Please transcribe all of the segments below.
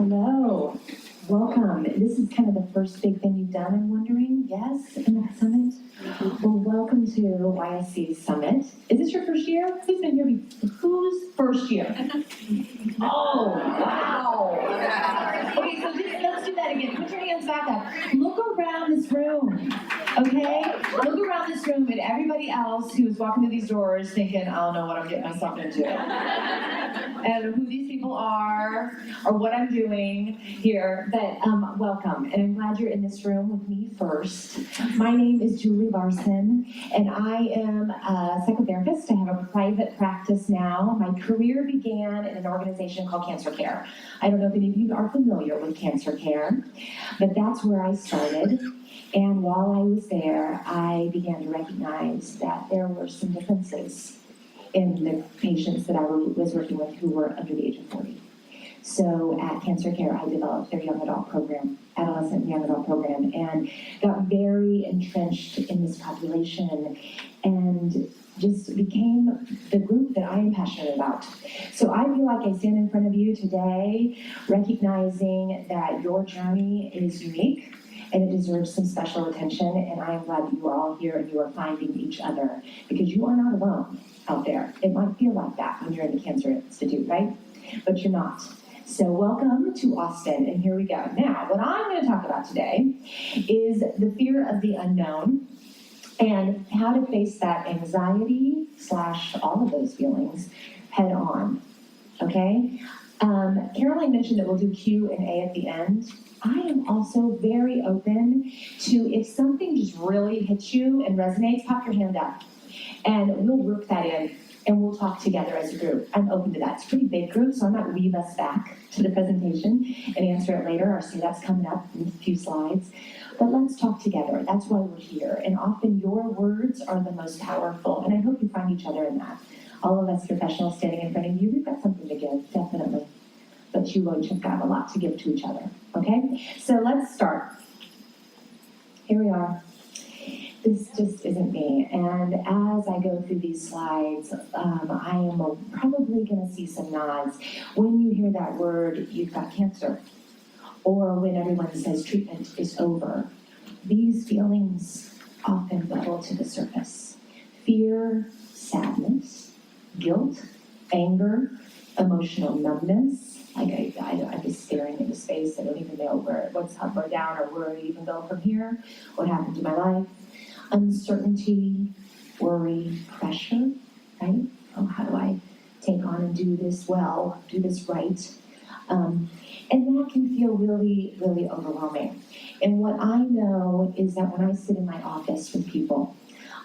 Hello, welcome. This is kind of the first big thing you've done, I'm wondering, yes, in that summit? Well, welcome to YSC Summit. Is this your first year? Who's been here before? Who's first year? Oh, wow. Okay, so let's do that again. Put your hands back up. Look around this room, okay? Look around this room at everybody else who's walking through these doors thinking, I don't know what I'm getting myself into. And who these people are, or what I'm doing here, but welcome. And I'm glad you're in this room with me first. My name is Julie Larson, and I am a psychotherapist. I have a private practice now. My career began in an organization called Cancer Care. I don't know if any of you are familiar with Cancer Care, but that's where I started. And while I was there, I began to recognize that there were some differences in the patients that I was working with who were under the age of 40. So at Cancer Care, I developed their young adult program, adolescent young adult program, and got very entrenched in this population and just became the group that I am passionate about. So I feel like I stand in front of you today recognizing that your journey is unique and it deserves some special attention, and I am glad that you are all here and you are finding each other, because you are not alone out there. It might feel like that when you're in the Cancer Institute, right? But you're not. So welcome to Austin, and here we go. Now, what I'm going to talk about today is the fear of the unknown and how to face that anxiety / all of those feelings head on, okay? Caroline mentioned that we'll do Q&A at the end. I am also very open to, if something just really hits you and resonates, pop your hand up. And we'll work that in, and we'll talk together as a group. I'm open to that. It's a pretty big group, so I might weave us back to the presentation and answer it later. Our that's coming up in a few slides. But let's talk together. That's why we're here. And often your words are the most powerful, and I hope you find each other in that. All of us professionals standing in front of you, we've got something to give, definitely. But you each have got a lot to give to each other, okay? So let's start. Here we are. This just isn't me. And as I go through these slides, I am probably going to see some nods. When you hear that word, you've got cancer, or when everyone says treatment is over, these feelings often bubble to the surface. Fear, sadness, guilt, anger, emotional numbness. I'm just staring into space. I don't even know what's up or down or where I even go from here. What happened to my life? Uncertainty, worry, pressure, right? Oh, how do I take on and do this well, do this right? And that can feel really, really overwhelming. And what I know is that when I sit in my office with people,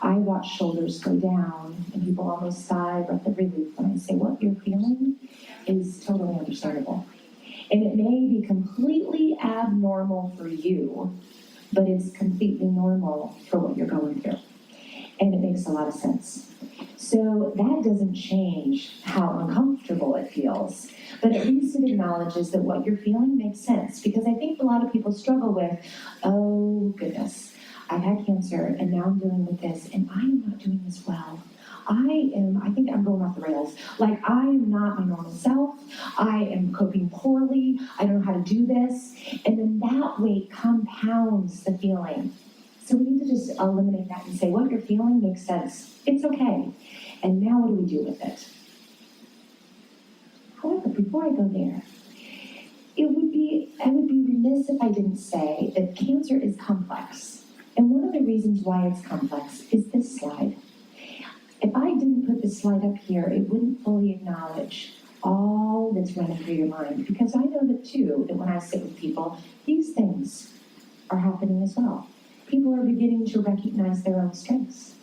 I watch shoulders go down and people almost sigh breath of relief when I say what you're feeling is totally understandable. And it may be completely abnormal for you, but it's completely normal for what you're going through. And it makes a lot of sense. So that doesn't change how uncomfortable it feels, but at least it acknowledges that what you're feeling makes sense, because I think a lot of people struggle with, oh goodness, I've had cancer and now I'm dealing with this and I am not doing this well. I think I'm going off the rails. Like, I am not my normal self. I am coping poorly. I don't know how to do this. And then that weight compounds the feeling. So we need to just eliminate that and say, what you're feeling makes sense. It's okay. And now what do we do with it? However, before I go there, I would be remiss if I didn't say that cancer is complex. And one of the reasons why it's complex is this slide. If I didn't put this slide up here, it wouldn't fully acknowledge all that's running through your mind, because I know that too, that when I sit with people, these things are happening as well. People are beginning to recognize their own strengths.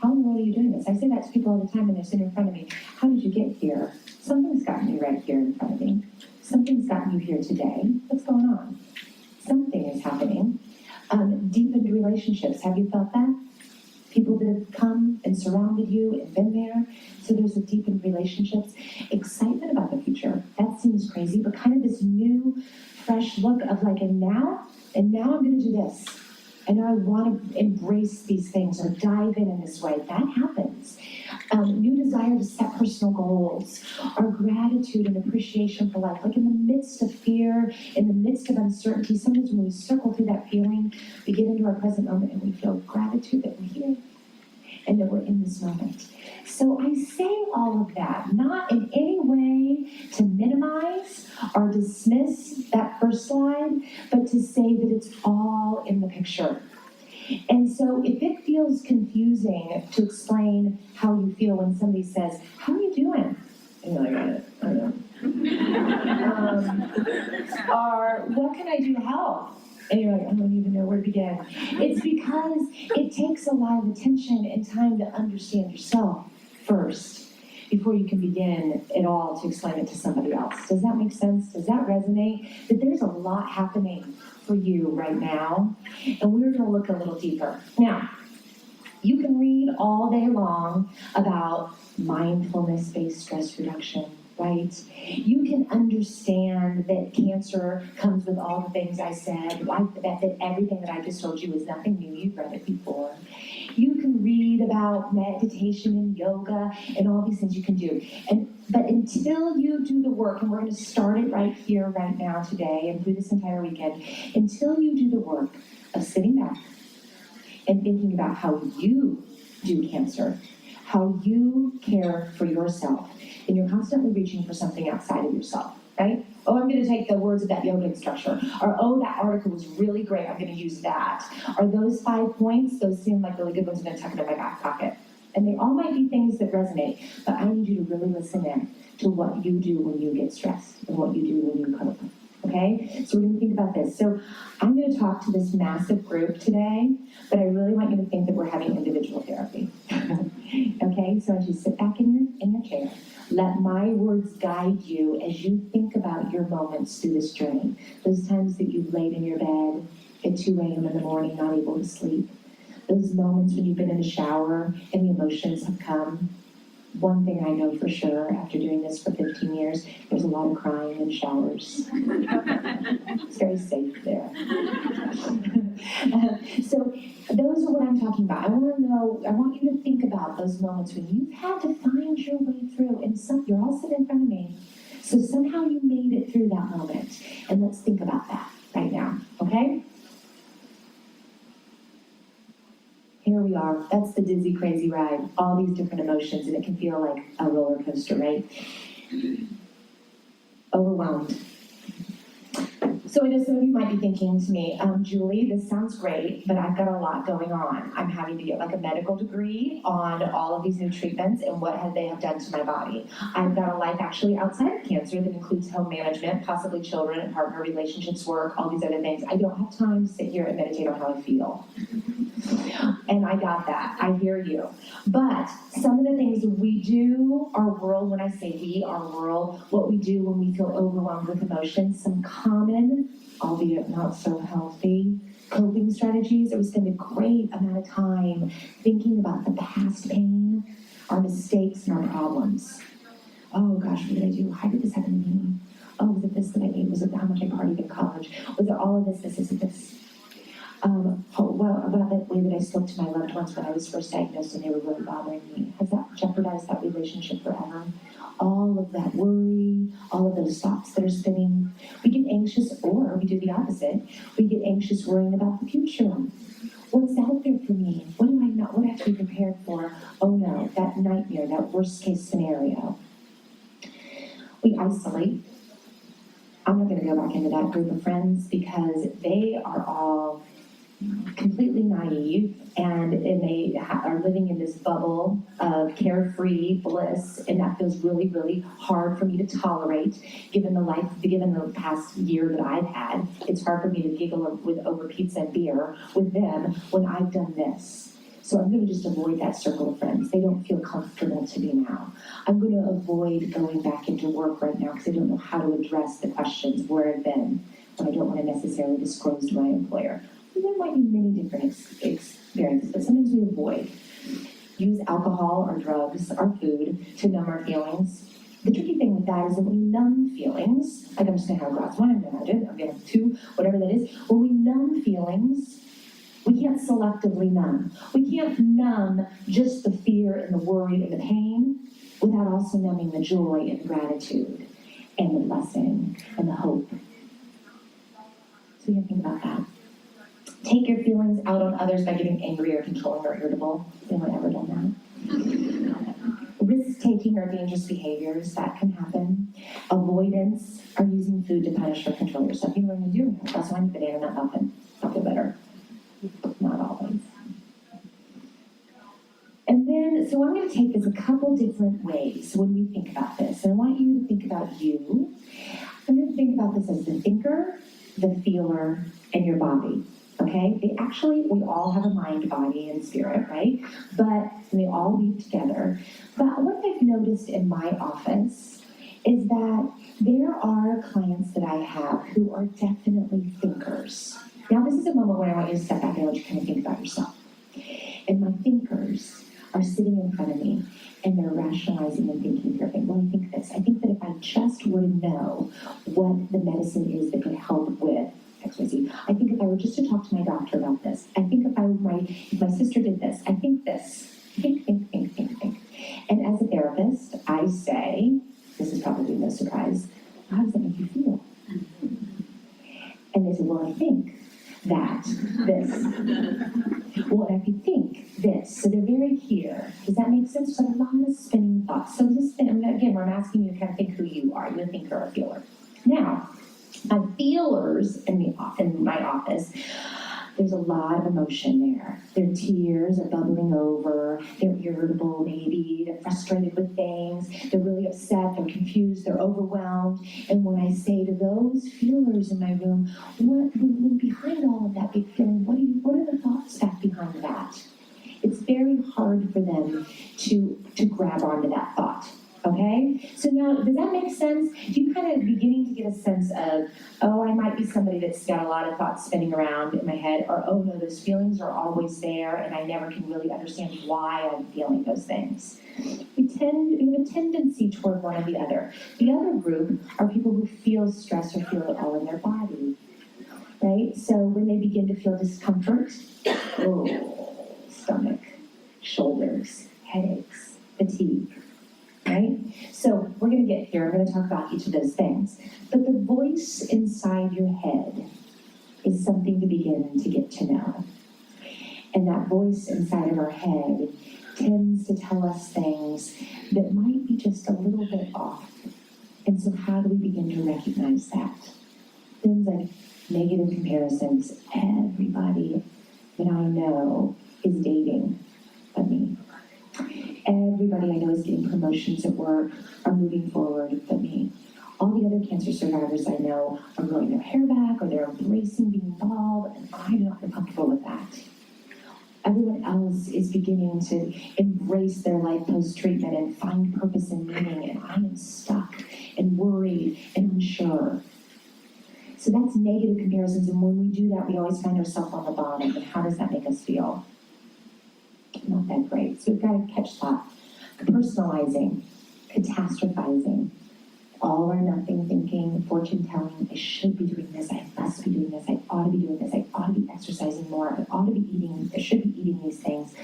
How in the world are you doing this? I say that to people all the time when they're sitting in front of me. How did you get here? Something's gotten you right here in front of me. Something's gotten you here today. What's going on? Something is happening. Deepened relationships. Have you felt that? People that have come and surrounded you and been there. So there's a deepened relationships. Excitement about the future. That seems crazy, but kind of this new, fresh look of like, and now I'm going to do this. And I want to embrace these things or dive in this way. That happens. new desire to set personal goals, our gratitude and appreciation for life. Like in the midst of fear, in the midst of uncertainty, sometimes when we circle through that feeling, we get into our present moment and we feel gratitude that we're here and that we're in this moment. So I say all of that, not in any way to minimize or dismiss that first slide, but to say that it's all in the picture. And so if it feels confusing to explain how you feel when somebody says, "How are you doing?" And you're like, I don't know. Or, "What can I do to help?" And you're like, I don't even know where to begin. It's because it takes a lot of attention and time to understand yourself first before you can begin at all to explain it to somebody else. Does that make sense? Does that resonate? That there's a lot happening for you right now, and we're going to look a little deeper. Now, you can read all day long about mindfulness-based stress reduction, right? You can understand that cancer comes with all the things I said, like that everything that I just told you is nothing new. You've read it before. You can read about meditation and yoga and all these things you can do. But until you do the work, and we're going to start it right here, right now, today, and through this entire weekend, until you do the work of sitting back and thinking about how you do cancer, how you care for yourself, and you're constantly reaching for something outside of yourself, right? Oh, I'm going to take the words of that yoga instructor. Or, oh, that article was really great. I'm going to use that. Or those 5 points, those seem like really good ones. I'm going to tuck it in my back pocket. And they all might be things that resonate, but I need you to really listen in to what you do when you get stressed and what you do when you cope. Okay? So we're going to think about this. So I'm going to talk to this massive group today, but I really want you to think that we're having individual therapy. Okay? So as you sit back in your chair, let my words guide you as you think about your moments through this journey. Those times that you've laid in your bed at 2 a.m. in the morning, not able to sleep. Those moments when you've been in the shower and the emotions have come. One thing I know for sure, after doing this for 15 years, there's a lot of crying in showers. It's very safe there. So those are what I'm talking about. I want you to think about those moments when you've had to find your way through, and you're all sitting in front of me. So somehow you made it through that moment. And let's think about that right now, okay? Here we are. That's the dizzy, crazy ride. All these different emotions, and it can feel like a roller coaster, right? Overwhelmed. So I know some of you might be thinking to me, Julie, this sounds great, but I've got a lot going on. I'm having to get like a medical degree on all of these new treatments and what they have done to my body. I've got a life actually outside of cancer that includes home management, possibly children and partner relationships, work, all these other things. I don't have time to sit here and meditate on how I feel. And I got that. I hear you. But some of the things we do, our world, when I say we, our world, what we do when we feel overwhelmed with emotions, some common, albeit not so healthy, coping strategies, that we spend a great amount of time thinking about the past pain, our mistakes, and our problems. Oh gosh, what did I do? How did this happen to me? Oh, was it this that I ate? Was it how much I partied in college? Was it all of this? About that way that I spoke to my loved ones when I was first diagnosed and they were really bothering me. Has that jeopardized that relationship forever? All of that worry, all of those thoughts that are spinning. We get anxious, or we do the opposite. We get anxious worrying about the future. What's out there for me? What have to be prepared for? Oh no, that nightmare, that worst case scenario. We isolate. I'm not going to go back into that group of friends because they are all completely naive, and they are living in this bubble of carefree bliss, and that feels really, really hard for me to tolerate, given the past year that I've had. It's hard for me to giggle over pizza and beer with them when I've done this. So I'm going to just avoid that circle of friends. They don't feel comfortable to me now. I'm going to avoid going back into work right now because I don't know how to address the questions where I've been, when I don't want to necessarily disclose to my employer. There might be many different experiences, but sometimes we avoid. Use alcohol or drugs or food to numb our feelings. The tricky thing with that is that when we numb feelings, like I'm just going to have a glass of wine, I'm going to have 2, whatever that is. When we numb feelings, We can't selectively numb. We can't numb just the fear and the worry and the pain without also numbing the joy and gratitude and the blessing and the hope. So you think about that. Take your feelings out on others by getting angry or controlling or irritable. Anyone ever done that? Risk-taking or dangerous behaviors, that can happen. Avoidance or using food to punish or control yourself. You know what you do? That's why I need banana nut muffin. I'll feel better. Not always. And then, so I'm going to take this a couple different ways when we think about this. And I want you to think about you. I'm going to think about this as the thinker, the feeler, and your body. Okay? We all have a mind, body, and spirit, right? But they all weave together. But what I've noticed in my office is that there are clients that I have who are definitely thinkers. Now, this is a moment where I want you to step back and let you kind of think about yourself. And my thinkers are sitting in front of me, and they're rationalizing and thinking, well, I think this. I think that if I just were to know what the medicine is that could help with XYZ. I think if I were just to talk to my doctor about this. I think if my sister did this. I think this. Think. And as a therapist, I say, this is probably no surprise, how does that make you feel? And they say, well, I think that this. Well, if you think this. So they're very here. Does that make sense? So a lot of spinning thoughts. So just, again, I'm asking you to kind of think who you are. You're a thinker or a feeler. Now, my feelers in my office, there's a lot of emotion there. Their tears are bubbling over. They're irritable, maybe. They're frustrated with things. They're really upset. They're confused. They're overwhelmed. And when I say to those feelers in my room, what behind all of that big feeling? What are the thoughts back behind that? It's very hard for them to grab onto that thought. Okay? So now, does that make sense? Do you kind of beginning to get a sense of, oh, I might be somebody that's got a lot of thoughts spinning around in my head, or, oh, no, those feelings are always there, and I never can really understand why I'm feeling those things. We have a tendency toward one or the other. The other group are people who feel stress or feel it all in their body, right? So when they begin to feel discomfort, stomach, shoulders, headaches, fatigue, right? So we're going to get here. I'm going to talk about each of those things. But the voice inside your head is something to begin to get to know. And that voice inside of our head tends to tell us things that might be just a little bit off. And so how do we begin to recognize that? Things like negative comparisons. Everybody that I know is dating but me. Everybody I know is getting promotions at work, are moving forward but me. All the other cancer survivors I know are growing their hair back, or they're embracing being bald, and I do not feel comfortable with that. Everyone else is beginning to embrace their life post-treatment and find purpose and meaning, and I am stuck and worried and unsure. So that's negative comparisons, and when we do that, we always find ourselves on the bottom, and how does that make us feel? Not that great. So we've got to catch that. Personalizing, catastrophizing, all or nothing thinking, fortune telling, I should be doing this, I must be doing this, I ought to be doing this, I ought to be exercising more, I ought to be eating, I should be eating these things.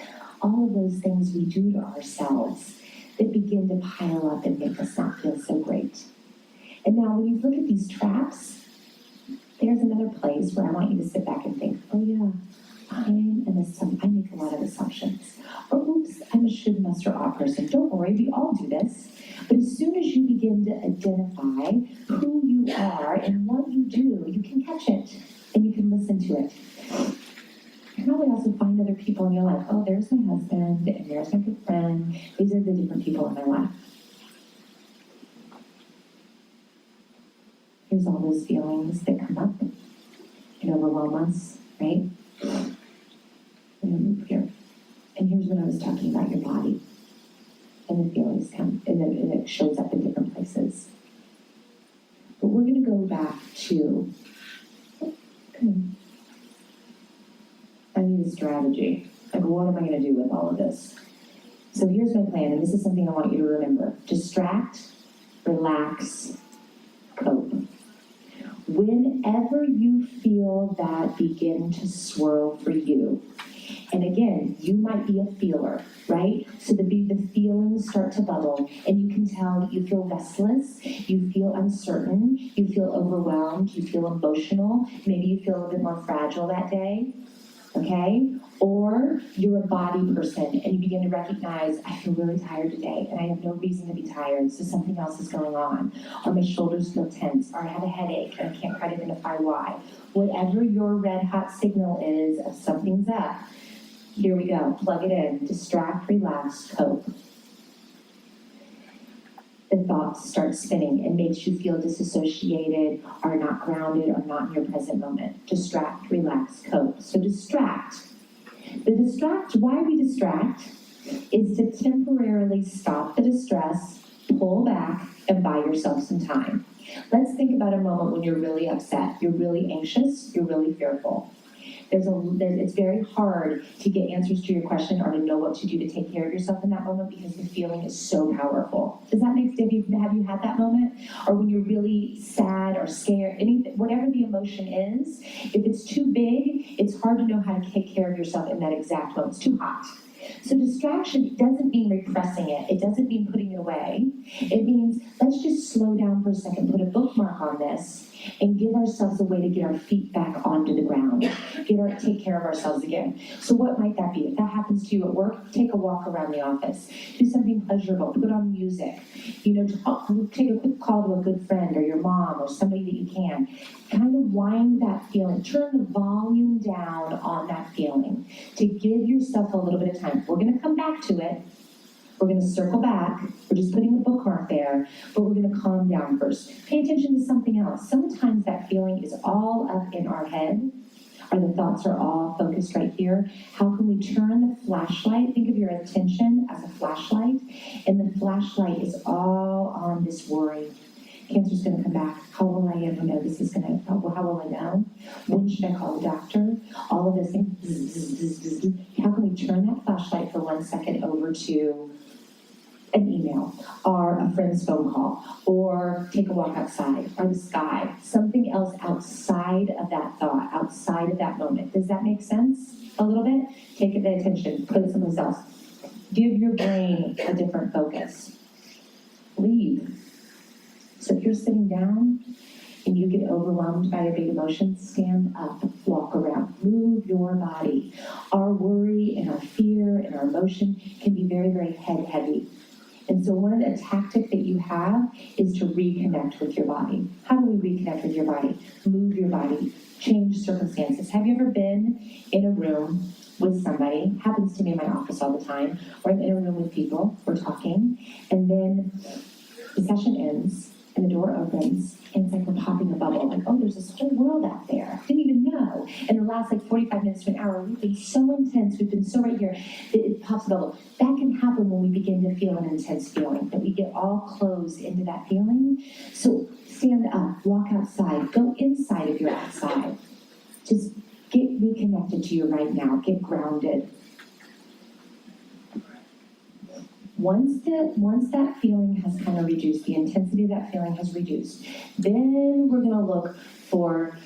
All of those things we do to ourselves that begin to pile up and make us not feel so great. And now when you look at these traps, there's another place where I want you to sit back and think, oh yeah, I make a lot of assumptions. Or oops, I'm a should, must, or ought person. Don't worry, we all do this. But as soon as you begin to identify who you are and what you do, you can catch it and you can listen to it. You probably also find other people in your life. Oh, there's my husband, and there's my good friend. These are the different people in my life. Here's all those feelings that come up and overwhelm us, right? And move here. And here's when I was talking about your body. And the feelings come, and it shows up in different places. But we're going to go back to, I need a strategy. Like, what am I going to do with all of this? So here's my plan, and this is something I want you to remember. Distract, relax, cope. Whenever you feel that begin to swirl for you, and again, you might be a feeler, right? So the feelings start to bubble, and you can tell you feel restless, you feel uncertain, you feel overwhelmed, you feel emotional, maybe you feel a little bit more fragile that day, okay? Or you're a body person, and you begin to recognize, I feel really tired today, and I have no reason to be tired, so something else is going on. Or my shoulders feel tense, or I have a headache, and I can't quite identify why. Whatever your red hot signal is of something's up, here we go, plug it in, distract, relax, cope. The thoughts start spinning and makes you feel disassociated, or not grounded, or not in your present moment. Distract, relax, cope. So distract. Why we distract is to temporarily stop the distress, pull back, and buy yourself some time. Let's think about a moment when you're really upset, you're really anxious, you're really fearful. It's very hard to get answers to your question or to know what to do to take care of yourself in that moment because the feeling is so powerful. Does that make sense? Have you had that moment? Or when you're really sad or scared, whatever the emotion is, if it's too big, it's hard to know how to take care of yourself in that exact moment. It's too hot. So distraction doesn't mean repressing it. It doesn't mean putting it away. It means let's just slow down for a second, put a bookmark on this, and give ourselves a way to get our feet back onto the ground. Take care of ourselves again. So what might that be? If that happens to you at work, take a walk around the office. Do something pleasurable. Put on music. Take a quick call to a good friend or your mom or somebody that you can. Kind of wind that feeling. Turn the volume down on that feeling to give yourself a little bit of time. We're going to come back to it. We're going to circle back. We're just putting a bookmark there, but we're going to calm down first. Pay attention to something else. Sometimes that feeling is all up in our head, or the thoughts are all focused right here. How can we turn the flashlight? Think of your attention as a flashlight, and the flashlight is all on this worry. Cancer's going to come back. How will I ever know this is going to, how will I know? When should I call the doctor? All of this thing. How can we turn that flashlight for 1 second over to an email, or a friend's phone call, or take a walk outside, or the sky, something else outside of that thought, outside of that moment. Does that make sense? A little bit? Take it, the attention, put it someplace else. Give your brain a different focus. Leave. So if you're sitting down and you get overwhelmed by your big emotions, stand up, walk around, move your body. Our worry and our fear and our emotion can be very, very head heavy. And so one of the tactics that you have is to reconnect with your body. How do we reconnect with your body? Move your body, change circumstances. Have you ever been in a room with somebody? Happens to me in my office all the time. Or I'm in a room with people, we're talking, and then the session ends, and the door opens, and it's like we're popping a bubble. Like, oh, there's this whole world out there. I didn't even know. And the last 45 minutes to an hour, we've been so intense, we've been so right here, that it pops a bubble. That can happen when we begin to feel an intense feeling, that we get all closed into that feeling. So stand up, walk outside, go inside if you're outside. Just get reconnected to you right now, get grounded. Once that feeling has kind of reduced, the intensity of that feeling has reduced, then we're going to look for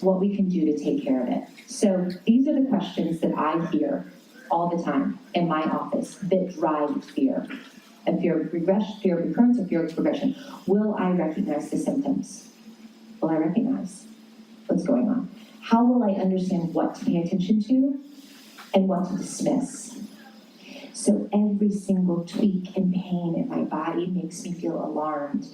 what we can do to take care of it. So these are the questions that I hear all the time in my office that drive fear. And fear of regression, fear of recurrence, or fear of progression. Will I recognize the symptoms? Will I recognize what's going on? How will I understand what to pay attention to and what to dismiss? So every single tweak and pain in my body makes me feel alarmed.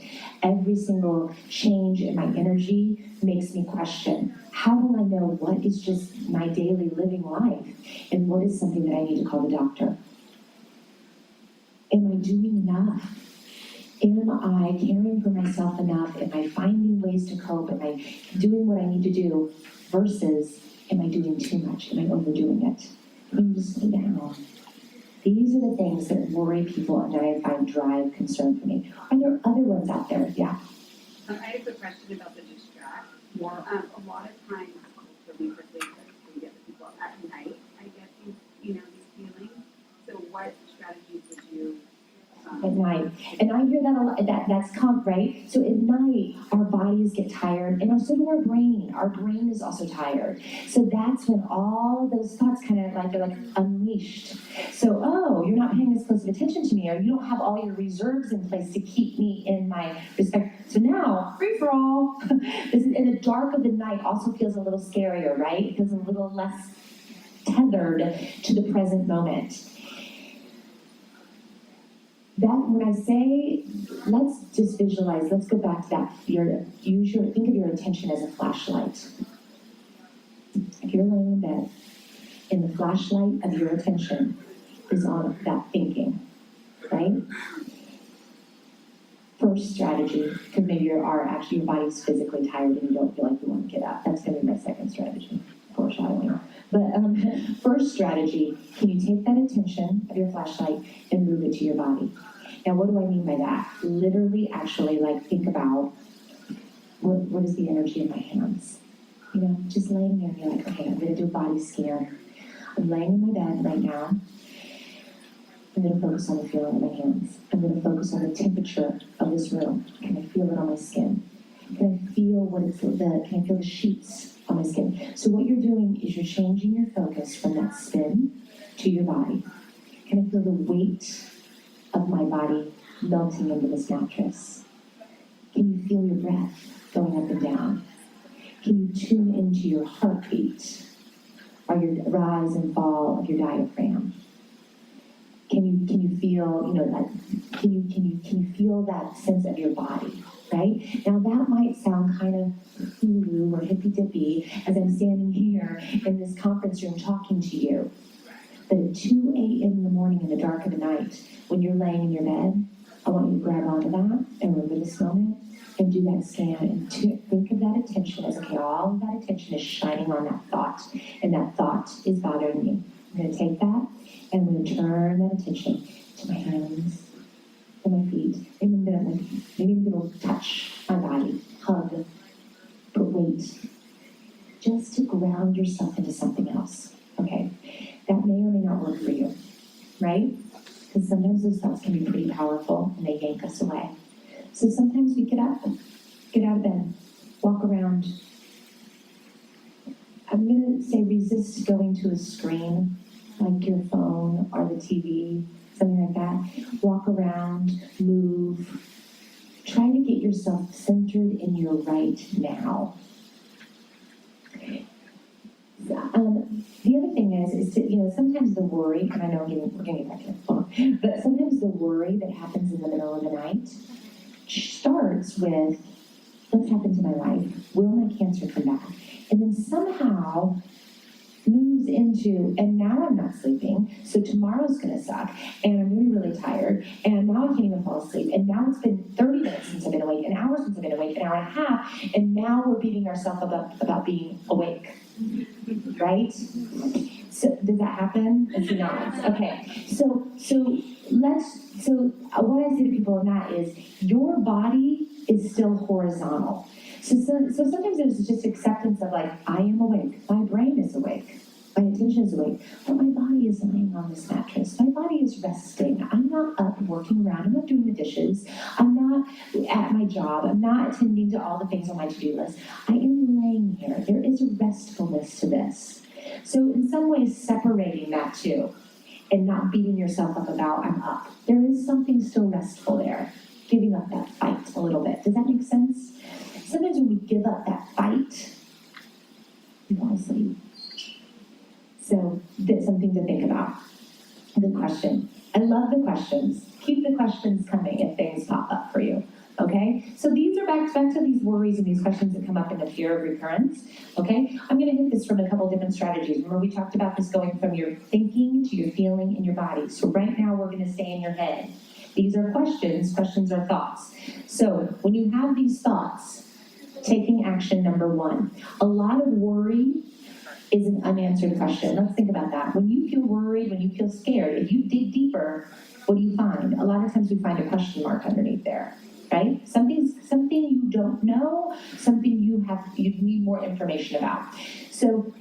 Every single change in my energy makes me question. How will I know what is just my daily living life and what is something that I need to call the doctor? Am I doing enough? Am I caring for myself enough? Am I finding ways to cope? Am I doing what I need to do? Versus, am I doing too much? Am I overdoing it? Can you just slow down? These are the things that worry people and that I find drive concern for me. Are there other ones out there? Yeah. I have a question about the distract. Yeah. A lot of times, culturally, we get the people at night. I get these feelings. So, what strategies would you At night. And I hear that a lot, that's right? So at night, our bodies get tired, and so do our brain. Our brain is also tired. So that's when all those thoughts kind of like, they're like unleashed. So, oh, you're not paying as close of attention to me, or you don't have all your reserves in place to keep me in my respect. So now, free for all. This is, in the dark of the night also feels a little scarier, right? It feels a little less tethered to the present moment. That, when I say, let's just visualize, let's go back to that. Think of your attention as a flashlight. If you're laying in bed, and the flashlight of your attention is on that thinking, right? First strategy, because maybe your body's physically tired and you don't feel like you want to get up. That's going to be my second strategy, foreshadowing. But first strategy, can you take that attention of your flashlight and move it to your body? Now, what do I mean by that? Literally, actually, like, think about what is the energy in my hands? You know, just laying there and you're like, okay, I'm going to do a body scan. I'm laying in my bed right now. I'm going to focus on the feeling of my hands. I'm going to focus on the temperature of this room. Can I feel it on my skin? Can I feel can I feel the sheets on my skin? So what you're doing is you're changing your focus from that spin to your body. Can I feel the weight of my body melting into this mattress? Can you feel your breath going up and down? Can you tune into your heartbeat or your rise and fall of your diaphragm? Can you feel, that, can you feel that sense of your body, right? Now that might sound kind of woo-woo or hippy-dippy as I'm standing here in this conference room talking to you. But at 2 a.m. in the morning, in the dark of the night, when you're laying in your bed, I want you to grab onto that and remember this moment and do that scan and think of that attention as, okay, all of that attention is shining on that thought, and that thought is bothering me. I'm going to take that and I'm going to turn that attention to my hands and my feet. Maybe I'm going to touch my body, hug, put weight, just to ground yourself into something else. Okay, that may or may not work for you, right? Because sometimes those thoughts can be pretty powerful and they yank us away. So sometimes we get up, get out of bed, walk around. I'm going to say resist going to a screen like your phone or the TV, something like that. Walk around, move. Try to get yourself centered in your right now. The other thing is to, sometimes the worry, and I know we're getting back to the phone, but sometimes the worry that happens in the middle of the night starts with, what's happened to my life? Will my cancer come back? And then somehow moves into, and now I'm not sleeping, so tomorrow's gonna suck, and I'm really, really tired, and now I can't even fall asleep, and now it's been 30 minutes since I've been awake, an hour since I've been awake, an hour and a half, and now we're beating ourselves up about being awake, right? So does that happen? It's not. Okay, so what I say to people in that is, your body is still horizontal. So sometimes there's just acceptance of, like, I am awake, my brain is awake, my attention is awake, but my body is laying on this mattress, my body is resting, I'm not up working around, I'm not doing the dishes, I'm not at my job, I'm not attending to all the things on my to-do list, I am laying here. There is a restfulness to this. So in some ways, separating that too, and not beating yourself up about, I'm up. There is something still restful there, giving up that fight a little bit. Does that make sense? Sometimes when we give up that fight, we fall asleep. So that's something to think about. Good question. I love the questions. Keep the questions coming if things pop up for you. Okay? So these are back to these worries and these questions that come up in the fear of recurrence. Okay? I'm going to hit this from a couple different strategies. Remember, we talked about this going from your thinking to your feeling in your body. So right now we're going to stay in your head. These are questions. Questions are thoughts. So when you have these thoughts, taking action number 1. A lot of worry is an unanswered question. Let's think about that. When you feel worried, when you feel scared, if you dig deeper, what do you find? A lot of times we find a question mark underneath there, right? Something you don't know, something you need more information about. So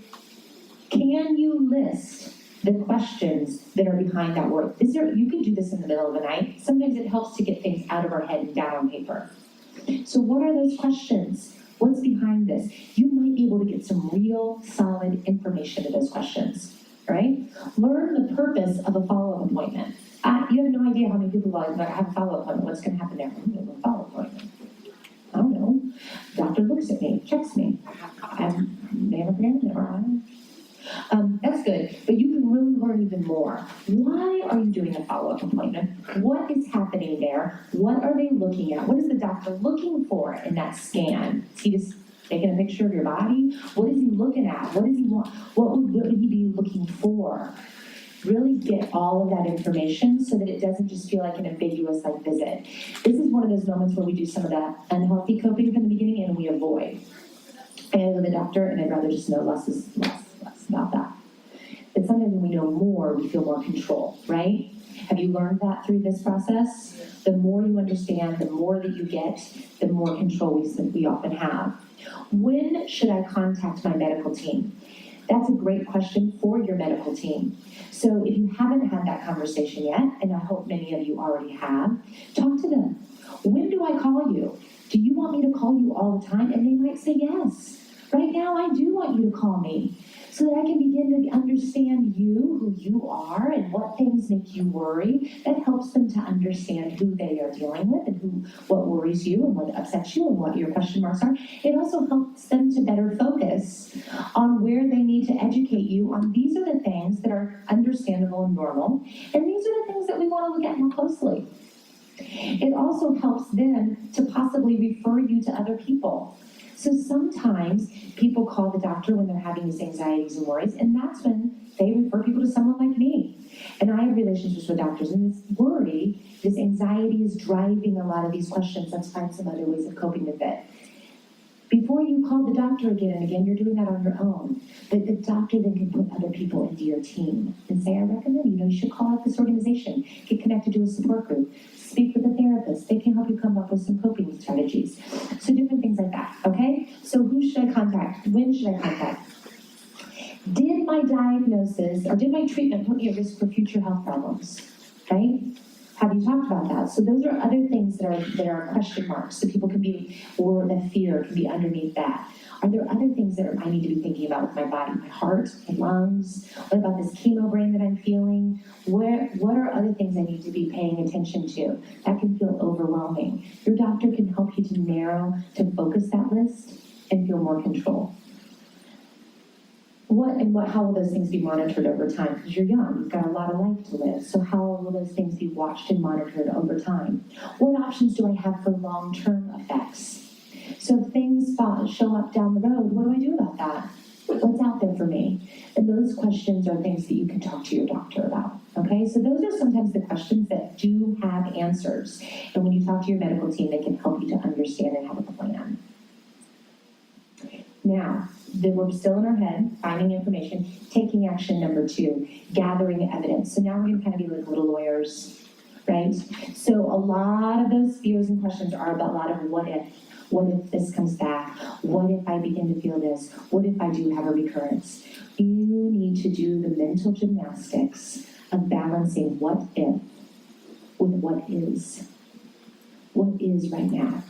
can you list the questions that are behind that word. You can do this in the middle of the night. Sometimes it helps to get things out of our head and down on paper. So what are those questions? What's behind this? You might be able to get some real solid information to those questions, right? Learn the purpose of a follow-up appointment. You have no idea how many people are like, I have a follow-up appointment. What's going to happen there? I'm going to have a follow-up appointment. I don't know. Doctor looks at me, checks me. They have a parent never. That's good, but you can really learn even more. Why are you doing a follow-up appointment? What is happening there? What are they looking at? What is the doctor looking for in that scan? Is he just taking a picture of your body? What is he looking at? What does he want? What would he be looking for? Really get all of that information so that it doesn't just feel like an ambiguous visit. This is one of those moments where we do some of that unhealthy coping from the beginning and we avoid. I go to the doctor and I'd rather just know less is less about that. But sometimes when we know more, we feel more control, right? Have you learned that through this process? The more you understand, the more that you get, the more control we often have. When should I contact my medical team? That's a great question for your medical team. So if you haven't had that conversation yet, and I hope many of you already have, talk to them. When do I call you? Do you want me to call you all the time? And they might say yes. Right now, I do want you to call me so that I can begin to understand you, who you are, and what things make you worry. That helps them to understand who they are dealing with and what worries you and what upsets you and what your question marks are. It also helps them to better focus on where they need to educate you on these are the things that are understandable and normal, and these are the things that we want to look at more closely. It also helps them to possibly refer you to other people. So sometimes people call the doctor when they're having these anxieties and worries, and that's when they refer people to someone like me. And I have relationships with doctors, and this worry, this anxiety is driving a lot of these questions. Let's find some other ways of coping with it. Before you call the doctor again and again, you're doing that on your own. But the doctor then can put other people into your team and say, I recommend, you should call out this organization, get connected to a support group, speak with a therapist. They can help you come up with some coping strategies. So different things like that, okay? So who should I contact? When should I contact? Did my diagnosis or did my treatment put me at risk for future health problems, right? Have you talked about that? So those are other things that are question marks. So people can be, or the fear can be underneath that. Are there other things that I need to be thinking about with my body, my heart, my lungs? What about this chemo brain that I'm feeling? What are other things I need to be paying attention to? That can feel overwhelming. Your doctor can help you to narrow, to focus that list and feel more control. How will those things be monitored over time? Because you're young, you've got a lot of life to live. So how will those things be watched and monitored over time? What options do I have for long-term effects? So if things show up down the road, what do I do about that? What's out there for me? And those questions are things that you can talk to your doctor about, okay? So those are sometimes the questions that do have answers. And when you talk to your medical team, they can help you to understand and have a plan. Now, we're still in our head, finding information, taking action number 2, gathering evidence. So now we're gonna kind of be like little lawyers, right? So a lot of those fears and questions are about a lot of what if. What if this comes back? What if I begin to feel this? What if I do have a recurrence? You need to do the mental gymnastics of balancing what if with what is. What is right now?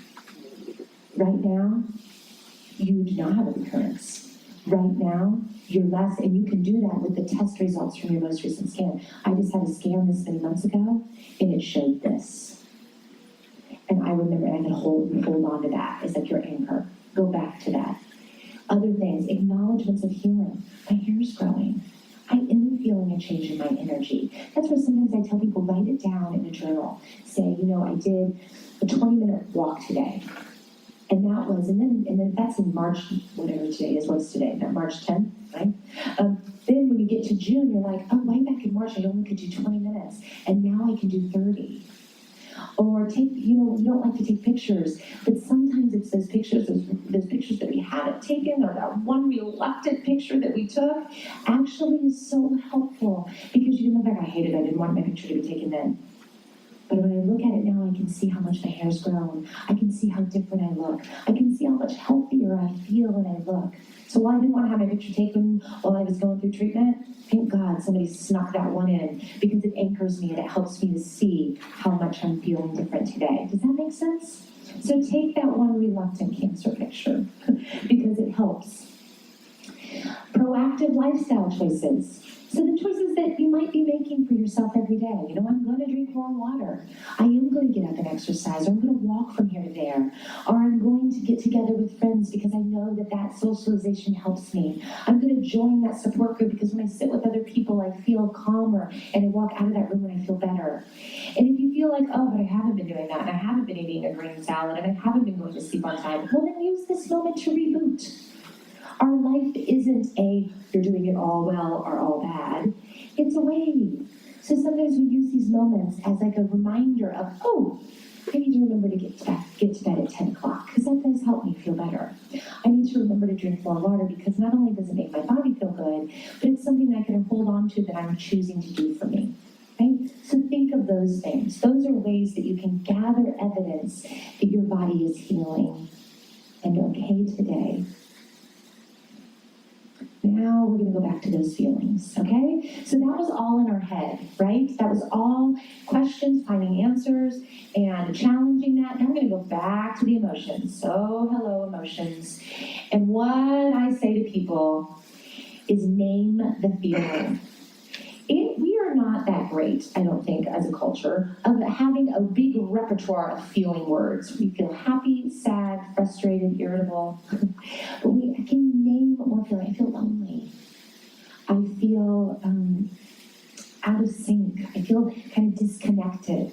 Right now, you do not have a recurrence. Right now, you're less, and you can do that with the test results from your most recent scan. I just had a scan this many months ago, and it showed this. And I remember, and I can hold on to that. It's like your anchor. Go back to that. Other things, acknowledgements of healing. My hair's growing. I am feeling a change in my energy. That's where sometimes I tell people, write it down in a journal. Say, I did a 20-minute walk today. And that was, and then that's in March, whatever today is, what's today? Not March 10th, right? Then when you get to June, you're like, oh, way back in March, I only could do 20 minutes. And now I can do 30. Or you don't like to take pictures, but sometimes it's those pictures that we haven't taken, or that one reluctant picture that we took actually is so helpful because you look back, I hated it, I didn't want my picture to be taken then. But when I look at it now, I can see how much my hair's grown. I can see how different I look. I can see how much healthier I feel when I look. So while I didn't want to have my picture taken while I was going through treatment, thank God somebody snuck that one in, because it anchors me and it helps me to see how much I'm feeling different today. Does that make sense? So take that one reluctant cancer picture because it helps. Proactive lifestyle choices. So the choices that you might be making for yourself every day. You know, I'm going to drink more water. I am going to get up and exercise. Or I'm going to walk from here to there. Or I'm going to get together with friends because I know that that socialization helps me. I'm going to join that support group because when I sit with other people, I feel calmer and I walk out of that room and I feel better. And if you feel like, oh, but I haven't been doing that and I haven't been eating a green salad and I haven't been going to sleep on time, well, then use this moment to reboot. Our life isn't a, you're doing it all well or all bad. It's a wave. So sometimes we use these moments as like a reminder of, oh, I need to remember to get to bed at 10 o'clock because that does help me feel better. I need to remember to drink more water because not only does it make my body feel good, but it's something that I can hold on to that I'm choosing to do for me. Right? So think of those things. Those are ways that you can gather evidence that your body is healing and okay today. Now we're going to go back to those feelings, okay? So that was all in our head, right? That was all questions, finding answers, and challenging that. Now we're going to go back to the emotions. So hello, emotions. And what I say to people is name the feeling. We are not that great, I don't think, as a culture, of having a big repertoire of feeling words. We feel happy, sad, frustrated, irritable. But I can name what we're feeling. I feel lonely. I feel out of sync. I feel kind of disconnected.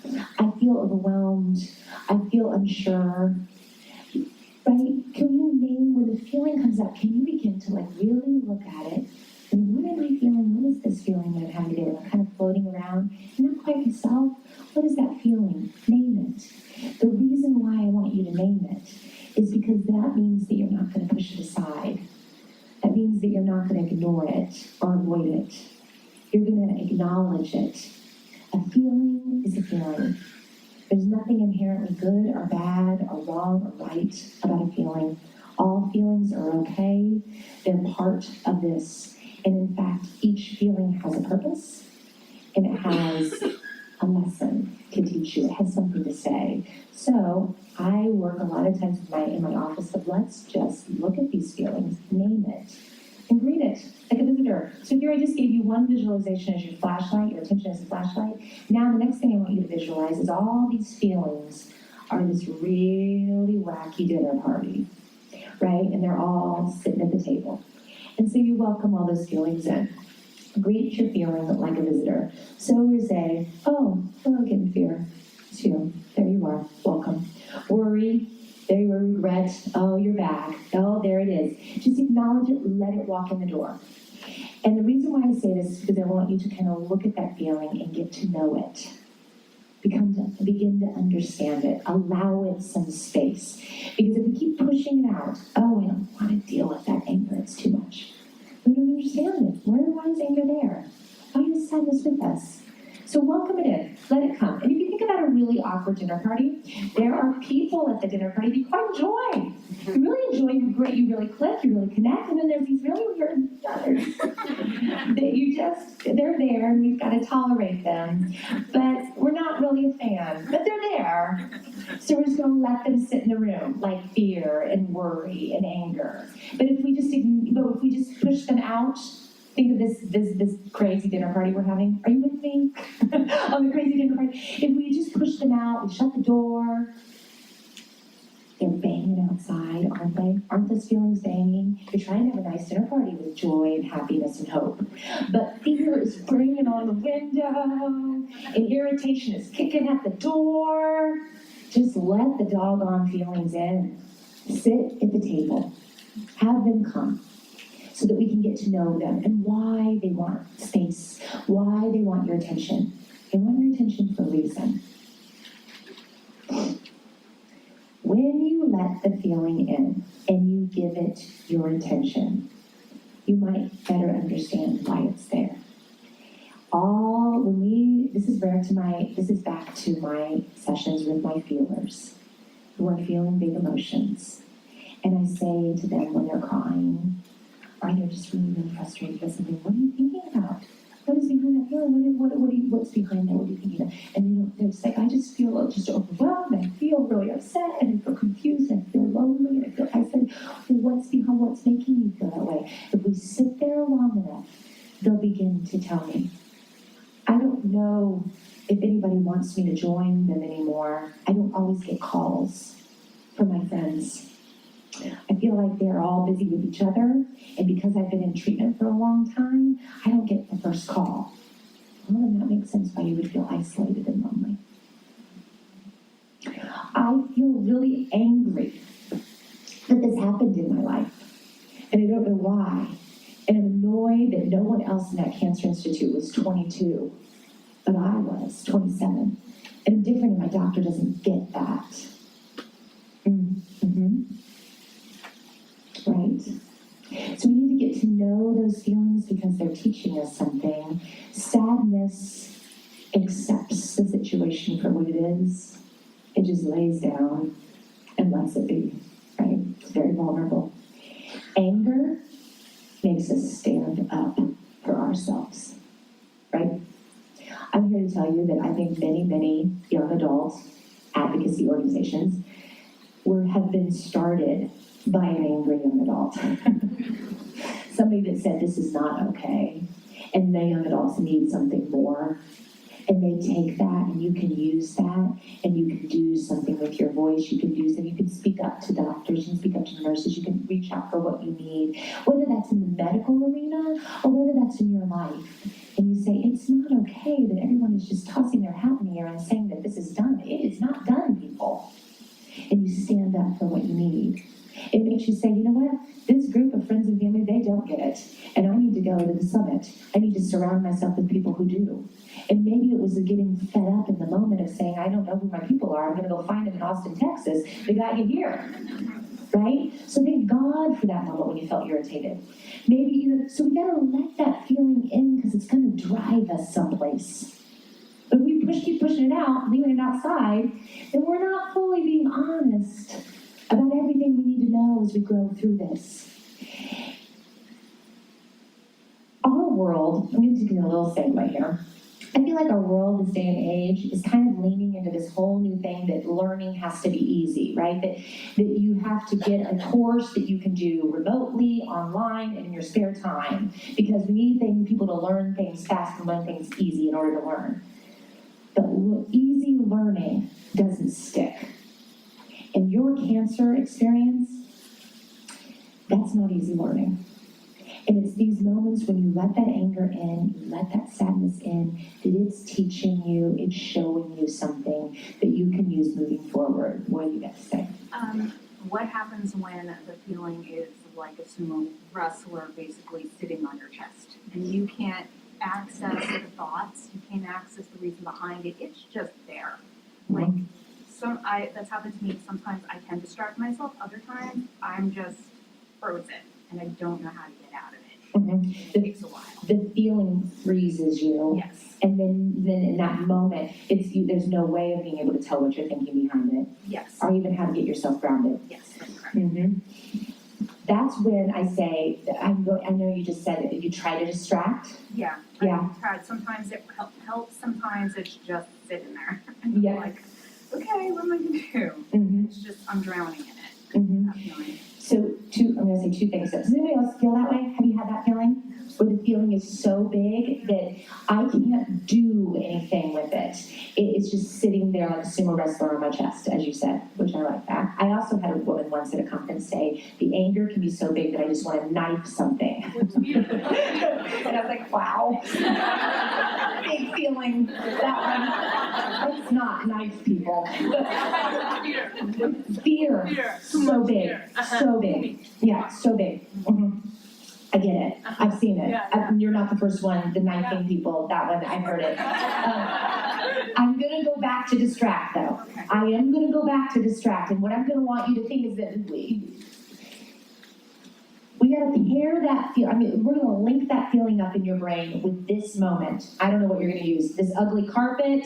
I feel overwhelmed. I feel unsure. Right? Can you name when the feeling comes up? Can you begin to really look at it? And what am I feeling? What is this feeling that I'm having today? I'm kind of floating around, not quite myself. What is that feeling? Name it. The reason why I want you to name it is because that means that you're not going to push it aside. That means that you're not going to ignore it or avoid it. You're going to acknowledge it. A feeling is a feeling. There's nothing inherently good or bad or wrong or right about a feeling. All feelings are okay. They're part of this. And in fact, each feeling has a purpose and it has a lesson to teach you. It has something to say. So I work a lot of times in my office of let's just look at these feelings, name it, and greet it like a visitor. So here I just gave you one visualization as your flashlight, your attention as a flashlight. Now the next thing I want you to visualize is all these feelings are this really wacky dinner party, right? And they're all sitting at the table. And so you welcome all those feelings in. Greet your feeling like a visitor. So we say, oh, hello, getting fear. It's you. There you are. Welcome. Worry. There you are. Regret. Oh, you're back. Oh, there it is. Just acknowledge it. Let it walk in the door. And the reason why I say this is because I want you to kind of look at that feeling and get to know it. Begin to understand it. Allow it some space. Because if we keep pushing it out, oh, I don't want to deal with that anger. It's too much. We don't understand it. Why is anger there? Why is sadness with us? So welcome it in. Let it come. And if you think about a really awkward dinner party, there are people at the dinner party that you quite enjoy. You really enjoy, you really click, you really connect, and then there's these really weird others that they're there and we've got to tolerate them. But we're not really a fan, but they're there. So we're just going to let them sit in the room, like fear and worry and anger. But if we just push them out, think of this crazy dinner party we're having. Are you with me? On the crazy dinner party. If we just push them out, we shut the door, they're banging outside, aren't they? Aren't those feelings banging? You're trying to have a nice dinner party with joy and happiness and hope. But fear is bringing on the window, and irritation is kicking at the door. Just let the doggone feelings in. Sit at the table. Have them come so that we can get to know them and why they want space, why they want your attention. They want your attention for a reason. When you let the feeling in and you give it your attention, you might better understand why it's there. this is back to my sessions with my feelers who are feeling big emotions. And I say to them when they're crying, or they're just really, really frustrated with something, what are you thinking about? What is behind that feeling? What's behind that? What are you thinking about? And they're just like, I just feel just overwhelmed, I feel really upset, and I feel confused, and I feel lonely, and I feel isolated. What's making you feel that way? If we sit there long enough, they'll begin to tell me. I don't know if anybody wants me to join them anymore. I don't always get calls from my friends. I feel like they're all busy with each other, and because I've been in treatment for a long time, I don't get the first call. Well, then that makes sense why you would feel isolated and lonely. I feel really angry that this happened in my life, and I don't know why. And I'm annoyed that no one else in that cancer institute was 22, but I was 27. And I'm different, and my doctor doesn't get that. Mm-hmm. Right? So we need to get to know those feelings because they're teaching us something. Sadness accepts the situation for what it is. It just lays down and lets it be, right? It's very vulnerable. Anger makes us stand up for ourselves, right? I'm here to tell you that I think many, many young adult advocacy organizations have been started by an angry young adult. Somebody that said this is not okay, and the young adults need something more. And they take that, and you can use that, and you can do something with your voice. You can use it. You can speak up to doctors. You can speak up to nurses. You can reach out for what you need, whether that's in the medical arena or whether that's in your life. And you say, it's not okay that everyone is just tossing their hat in the air and saying that this is done. It is not done, people. And you stand up for what you need. It makes you say, you know what? This group of friends and family, they don't get it. And I need to go to the summit. I need to surround myself with people who do. And maybe it was getting fed up in the moment of saying, I don't know who my people are. I'm going to go find them in Austin, Texas. They got you here. Right? So thank God for that moment when you felt irritated. Maybe, so we got to let that feeling in because it's going to drive us someplace. But if we keep pushing it out, leaving it outside, then we're not fully being honest about everything we need to know as we go through this. Our world, I'm going to do a little segue here. I feel like our world this day and age is kind of leaning into this whole new thing that learning has to be easy, right? That you have to get a course that you can do remotely, online, and in your spare time. Because we need people to learn things fast and learn things easy in order to learn. But easy learning doesn't stick. In your cancer experience, that's not easy learning. And it's these moments when you let that anger in, you let that sadness in, that it's teaching you, it's showing you something that you can use moving forward. What do you got to say? What happens when the feeling is like a sumo wrestler basically sitting on your chest and you can't access the thoughts, you can't access the reason behind it, it's just there. Like, that's happened to me. Sometimes I can distract myself, other times I'm just frozen and I don't know how to get out of it. Mm-hmm. It takes a while. The feeling freezes you. Yes. And then in that moment, there's no way of being able to tell what you're thinking behind it. Yes. Or even how to get yourself grounded. Yes, that's correct. Mm-hmm. That's when I say, I know you just said it, you try to distract. Yeah. Yeah. I've tried. Sometimes it helps, sometimes it's just sitting there. And Yeah. I'm like, okay, what am I going to do? Mm-hmm. It's just, I'm drowning in it. Mm-hmm. That feeling. So I'm going to say two things. Does anybody else feel that way? Have you had that feeling? Where the feeling is so big that I can't do anything with it. It's just sitting there like a sumo wrestler on my chest, as you said, which I like that. I also had a woman once at a conference say, the anger can be so big that I just want to knife something. And I was like, wow. Big feeling, that one. Let's not knife people. Fear. So big. So big. Yeah, so big. Mm-hmm. I get it. I've seen it. You're not the first one, the knifing people, that one, I've heard it. I'm going to go back to distract, though. Okay. I am going to go back to distract. And what I'm going to want you to think is that we gotta pair that feel. I mean, we're gonna link that feeling up in your brain with this moment. I don't know what you're gonna use. This ugly carpet,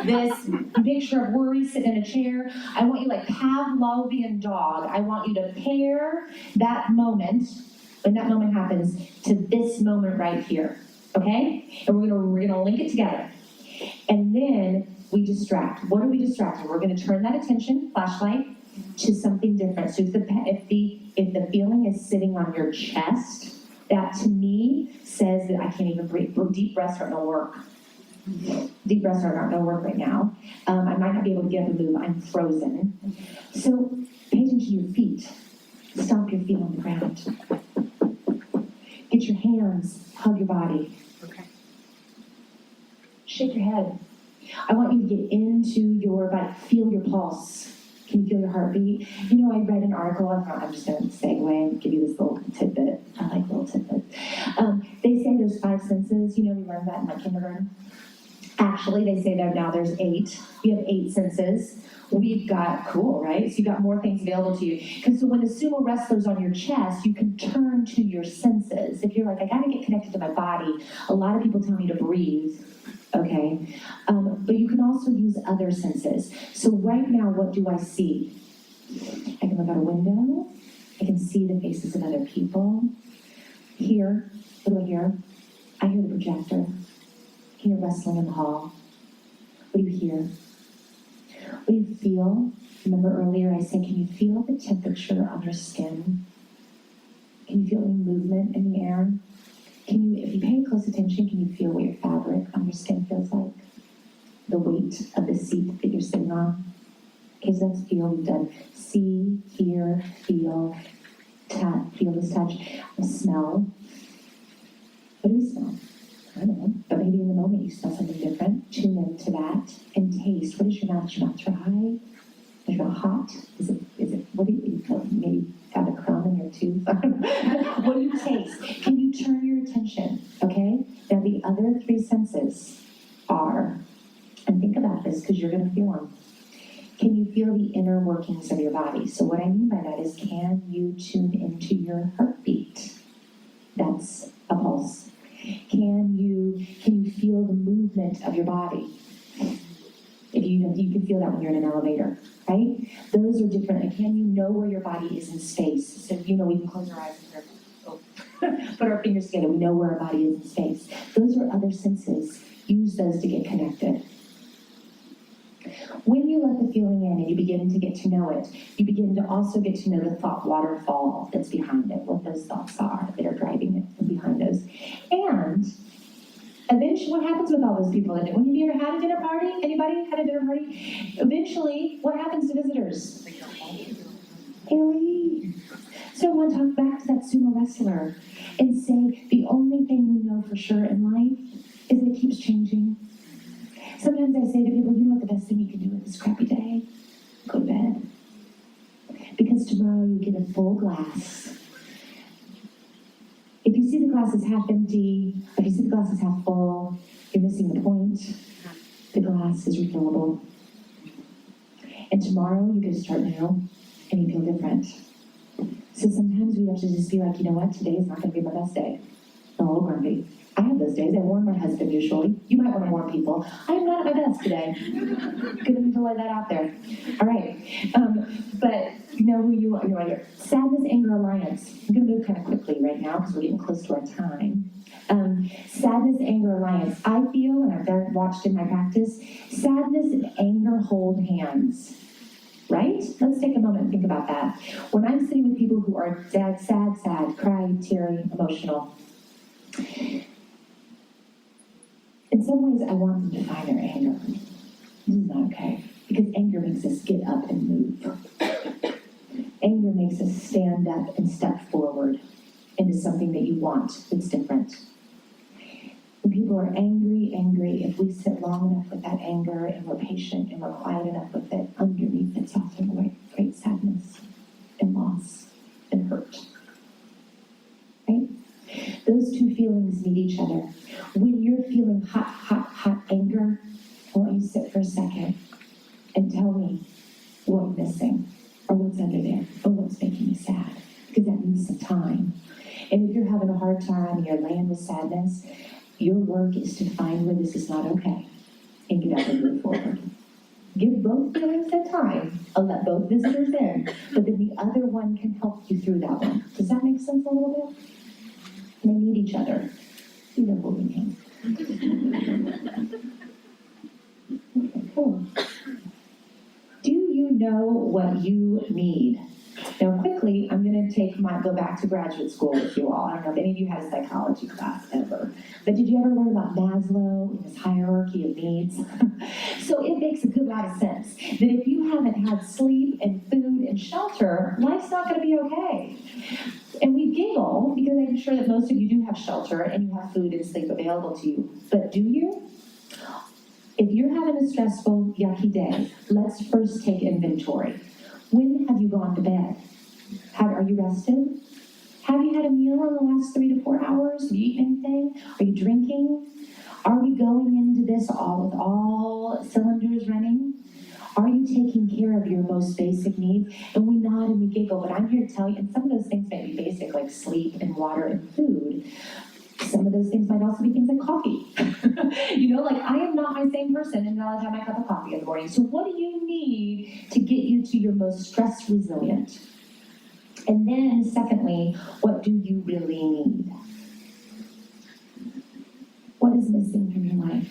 this picture of worry sitting in a chair. I want you like Pavlovian dog. I want you to pair that moment, when that moment happens, to this moment right here. Okay? And we're gonna link it together. And then we distract. What are we distracting? We're gonna turn that attention, flashlight, to something different. So if the feeling is sitting on your chest, that to me says that I can't even breathe. Deep breaths aren't gonna work. Deep breaths are not gonna work right now. I might not be able to get up and move. I'm frozen. So pay attention to your feet. Stomp your feet on the ground. Get your hands, hug your body. Okay. Shake your head. I want you to get into your body. Feel your pulse. Can you feel your heartbeat? You know, I read an article. I'm just going to segue and give you this little tidbit. I like little tidbits. They say there's 5 senses. You know, we learned that in like kindergarten. Actually, they say that now there's 8. We have 8 senses. We've got, cool, right? So you've got more things available to you. Because so when the sumo wrestler's on your chest, you can turn to your senses. If you're like, I got to get connected to my body, a lot of people tell me to breathe. Okay, but you can also use other senses. So right now, what do I see? I can look out a window. I can see the faces of other people. Here, what do I hear? I hear the projector. I hear rustling in the hall. What do you hear? What do you feel? Remember earlier I said, can you feel the temperature on your skin? Can you feel any movement in the air? Can you, if you pay close attention, can you feel what your fabric on your skin feels like? The weight of the seat that you're sitting on? Okay, so that's feel. We've done see, hear, feel, feel this touch, smell. What do we smell? I don't know, but maybe in the moment you smell something different. Tune into that and taste. What is your mouth? Is your mouth dry? Is your mouth hot? Is it, what do you, maybe got a crumb in your tooth? What do you taste? Can you turn your attention? Okay? Now the other 3 senses are, and think about this because you're going to feel them. Can you feel the inner workings of your body? So what I mean by that is, can you tune into your heartbeat? That's a pulse. Can you feel the movement of your body? If you can feel that when you're in an elevator, right? Those are different. And can you know where your body is in space? So, you know, we can close our eyes and put our fingers together. We know where our body is in space. Those are other senses. Use those to get connected. When you let the feeling in and you begin to get to know it, you begin to also get to know the thought waterfall that's behind it, what those thoughts are that are driving it from behind those. And eventually, what happens with all those people in it? When have you ever had a dinner party? Anybody had a dinner party? Eventually, what happens to visitors? They leave. So I want to talk back to that sumo wrestler and say the only thing we know for sure in life is that it keeps changing. Sometimes I say to people, you know what the best thing you can do with this crappy day? Go to bed. Because tomorrow you get a full glass. If you see the glass is half empty, if you see the glass is half full, you're missing the point. The glass is refillable. And tomorrow you get to start new and you feel different. So sometimes we have to just be like, you know what, today is not going to be my best day. I'm a little grumpy. I have those days. I warn my husband usually. You might want to warn people. I am not at my best today. Good of me to lay that out there. All right. But you know who you are. Sadness, anger, alliance. I'm going to move kind of quickly right now because we're getting close to our time. Sadness, anger, alliance. I feel, and I've watched in my practice, sadness and anger hold hands. Right? Let's take a moment and think about that. When I'm sitting with people who are sad, cry, teary, emotional, in some ways, I want them to find their anger. This is not okay. Because anger makes us get up and move. Anger makes us stand up and step forward into something that you want that's different. When people are angry, if we sit long enough with that anger and we're patient and we're quiet enough with it, underneath it's often great sadness and loss and hurt. Right? Those two feelings need each other. When you're feeling hot anger, I want you to sit for a second and tell me what I'm missing, or what's under there, or what's making me sad, because that needs some time. And if you're having a hard time and you're laying with sadness, your work is to find where this is not okay and get up and move forward. Give both feelings their time, and let both visitors in, but then the other one can help you through that one. Does that make sense a little bit? They need each other. You know what we mean. Okay, cool. Do you know what you need? Now, quickly, I'm going to go back to graduate school with you all. I don't know if any of you had a psychology class ever, but did you ever learn about Maslow and his hierarchy of needs? So it makes a good lot of sense that if you haven't had sleep and food and shelter, life's not going to be okay. And we giggle because I'm sure that most of you do have shelter and you have food and sleep available to you. But do you? If you're having a stressful, yucky day, let's first take inventory. When have you gone to bed? Are you rested? Have you had a meal in the last 3 to 4 hours? Have you eaten anything? Are you drinking? Are we going into this all with all cylinders running? Are you taking care of your most basic needs? And we nod and we giggle, but I'm here to tell you, and some of those things may be basic, like sleep and water and food. Some of those things might also be things like coffee. Like I am not my same person until I have my cup of coffee in the morning. So what do you need to get you to your most stress resilient? And then secondly, what do you really need? What is missing from your life?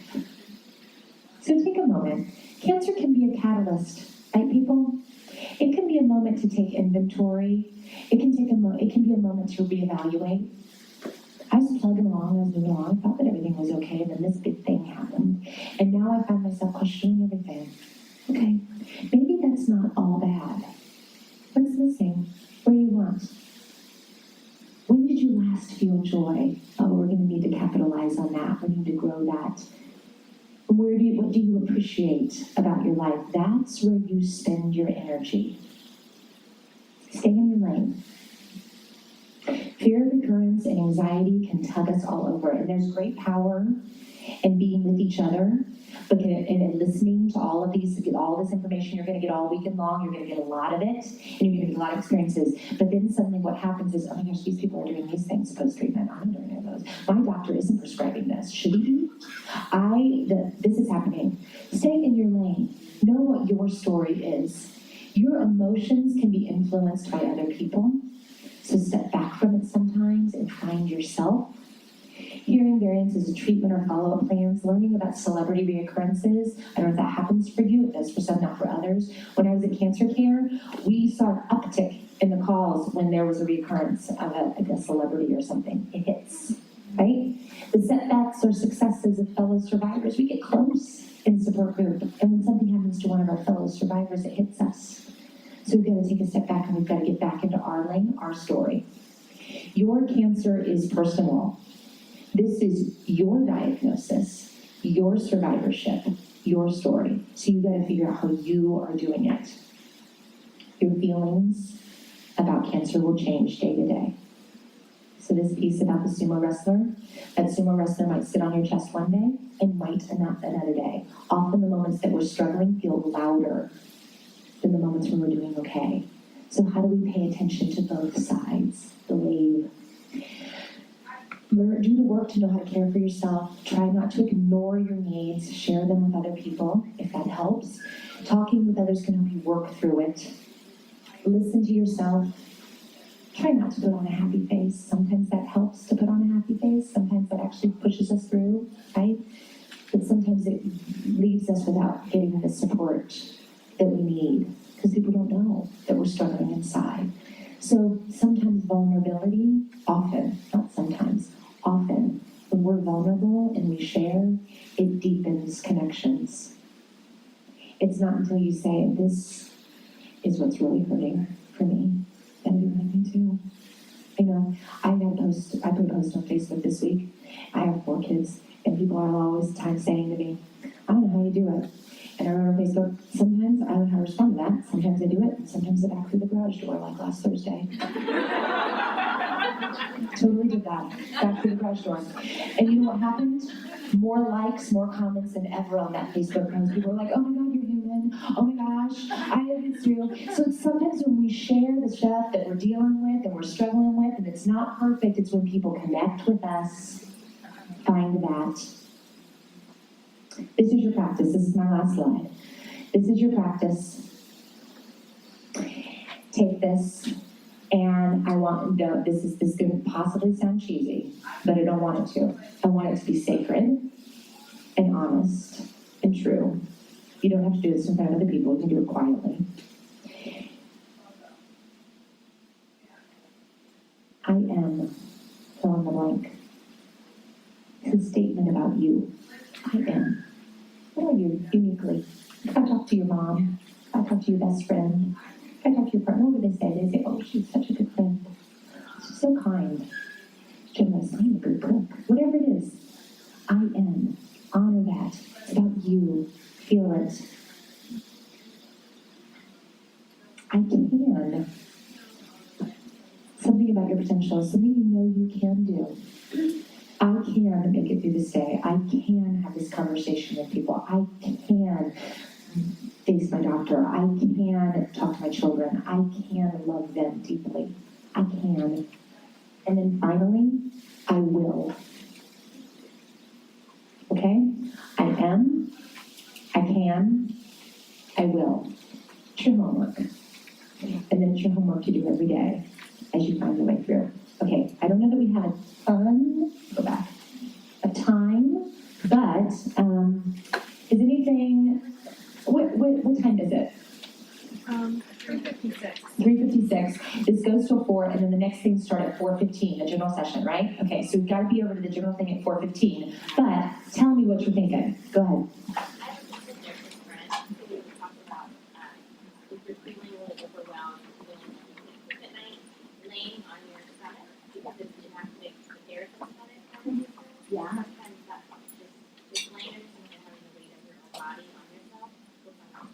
So take a moment. Cancer can be a catalyst, right, people? It can be a moment to take inventory. It can be a moment to reevaluate. I was plugging along, I was moving along, I thought that everything was okay, and then this big thing happened. And now I find myself questioning everything. Okay, maybe that's not all bad. What's missing? What do you want? When did you last feel joy? Oh, we're going to need to capitalize on that. We need to grow that. What do you appreciate about your life? That's where you spend your energy. Stay in your lane. Fear of recurrence and anxiety can tug us all over, and there's great power in being with each other, but in listening to all this information you're going to get all weekend long. You're going to get a lot of it, and you're going to get a lot of experiences. But then suddenly what happens is, oh my gosh, these people are doing these things post-treatment. I'm not doing any of those. My doctor isn't prescribing this. Should he be? This is happening. Stay in your lane. Know what your story is. Your emotions can be influenced by other people. So step back from it sometimes and find yourself. Hearing variances of treatment or follow-up plans, learning about celebrity reoccurrences. I don't know if that happens for you. It does for some, not for others. When I was in cancer care, we saw an uptick in the calls when there was a reoccurrence of a celebrity or something. It hits, right? The setbacks or successes of fellow survivors. We get close in support group. And when something happens to one of our fellow survivors, it hits us. So we've got to take a step back and we've got to get back into our lane, our story. Your cancer is personal. This is your diagnosis, your survivorship, your story. So you've got to figure out how you are doing it. Your feelings about cancer will change day to day. So this piece about the sumo wrestler, that sumo wrestler might sit on your chest one day and might not another day. Often the moments that we're struggling feel louder than the moments when we're doing okay. So how do we pay attention to both sides, the wave? Do the work to know how to care for yourself. Try not to ignore your needs. Share them with other people, if that helps. Talking with others can help you work through it. Listen to yourself. Try not to put on a happy face. Sometimes that helps to put on a happy face. Sometimes that actually pushes us through, right? But sometimes it leaves us without getting the support that we need, because people don't know that we're struggling inside. So sometimes vulnerability, often, not sometimes, often, when we're vulnerable and we share, it deepens connections. It's not until you say, this is what's really hurting for me, and it hurt me too. I put a post on Facebook this week. I have 4 kids, and people are always saying to me, I don't know how you do it. And I wrote on Facebook, sometimes I don't know how to respond to that. Sometimes I do it, and sometimes I back through the garage door, like last Thursday. Totally did that, back through the garage door. And you know what happened? More likes, more comments than ever on that Facebook post. People were like, oh my God, you're human. friend. Oh my gosh, I have this too. So it's sometimes when we share the stuff that we're dealing with and we're struggling with, and it's not perfect, it's when people connect with us, find that. This is your practice. This is my last slide. This is your practice. Take this, and I want, no, this could possibly sound cheesy, but I don't want it to. I want it to be sacred and honest and true. You don't have to do this in front of other people. You can do it quietly. I am, fill in the blank. It's a statement about you. I am. What are you uniquely? If I talk to your mom, if I talk to your best friend, if I talk to your partner, what do they say? They say, oh, she's such a good friend. She's so kind. Generous. I'm a good cook. Whatever it is, I am. Honor that. It's about you. Feel it. I can. Something about your potential, something you know you can do. I can make it through this day. I can have this conversation with people. I can face my doctor. I can talk to my children. I can love them deeply. I can. And then finally, I will. Okay? I am. I can. I will. It's your homework. And then it's your homework to do every day as you find your way through. Okay, I don't know that we had a ton, go back, a time, but is anything, what time is it? 3:56. 3:56. This goes till 4, and then the next thing start at 4:15, the general session, right? Okay, so we've got to be over to the general thing at 4:15. But tell me what you're thinking. Go ahead. I have a physical therapist friend who talked about if you're feeling really overwhelmed, feeling like at night, laying on your stomach because it activates the parasympathetic. Yeah. Sometimes that helps just laying on your stomach and having the weight of your body on yourself will help.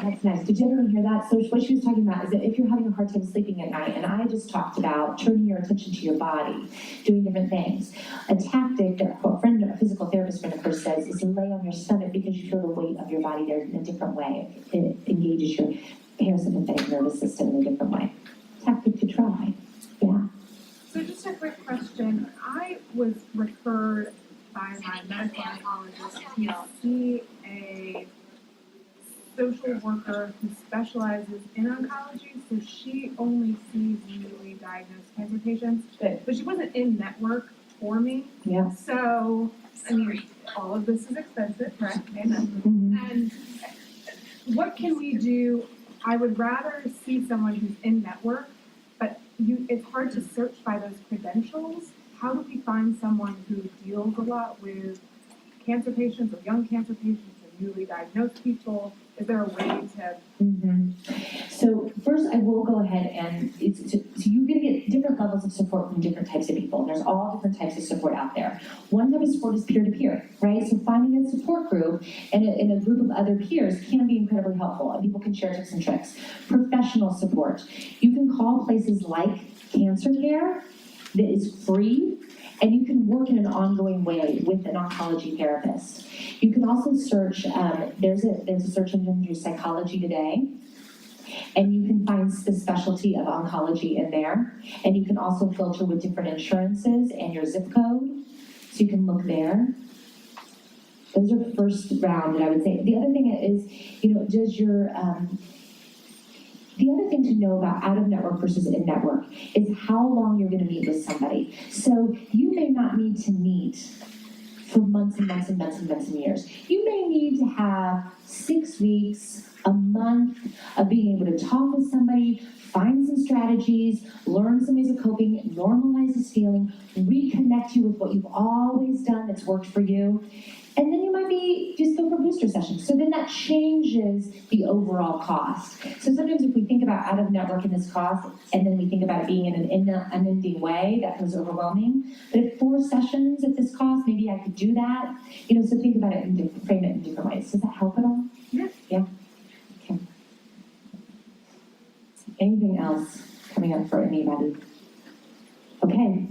That's nice. Did you ever hear that? So what she was talking about is that if you're having a hard time sleeping at night, and I just talked about turning your attention to your body, doing different things. A tactic that a physical therapist friend of hers says is to lay on your stomach because you feel the weight of your body there in a different way. It engages your parasympathetic nervous system in a different way. Tactic to try. Yeah. So just a quick question. I was referred by my medical oncologist to see a social worker who specializes in oncology. So she only sees newly diagnosed cancer patients. Good. But she wasn't in network for me. Yeah. So, I mean, all of this is expensive, right? Mm-hmm. And what can we do? I would rather see someone who's in network, but it's hard to search by those credentials. How do we find someone who deals a lot with cancer patients or young cancer patients or newly diagnosed people? Is there a way to? Mm-hmm. So first, I will go ahead and so you're going to get different levels of support from different types of people. There's all different types of support out there. One type of support is peer-to-peer, right? So finding a support group and a group of other peers can be incredibly helpful, and people can share tips and tricks. Professional support. You can call places like Cancer Care that is free, and you can work in an ongoing way with an oncology therapist. You can also search, there's a search engine through Psychology Today, and you can find the specialty of oncology in there. And you can also filter with different insurances and your zip code, so you can look there. Those are the first round that I would say. The other thing is, does your, the other thing to know about out-of-network versus in-network is how long you're going to meet with somebody. So you may not need to meet for months and months and months and months and years. You may need to have 6 weeks, a month of being able to talk with somebody, find some strategies, learn some ways of coping, normalize this feeling, reconnect you with what you've always done that's worked for you. And then you might just go for booster sessions. So then that changes the overall cost. So sometimes if we think about out of network and this cost, and then we think about it being in an unending way, that feels overwhelming. But if 4 sessions at this cost, maybe I could do that. So think about it and frame it in different ways. Does that help at all? Yeah. Yeah? Okay. Anything else coming up for anybody? Okay.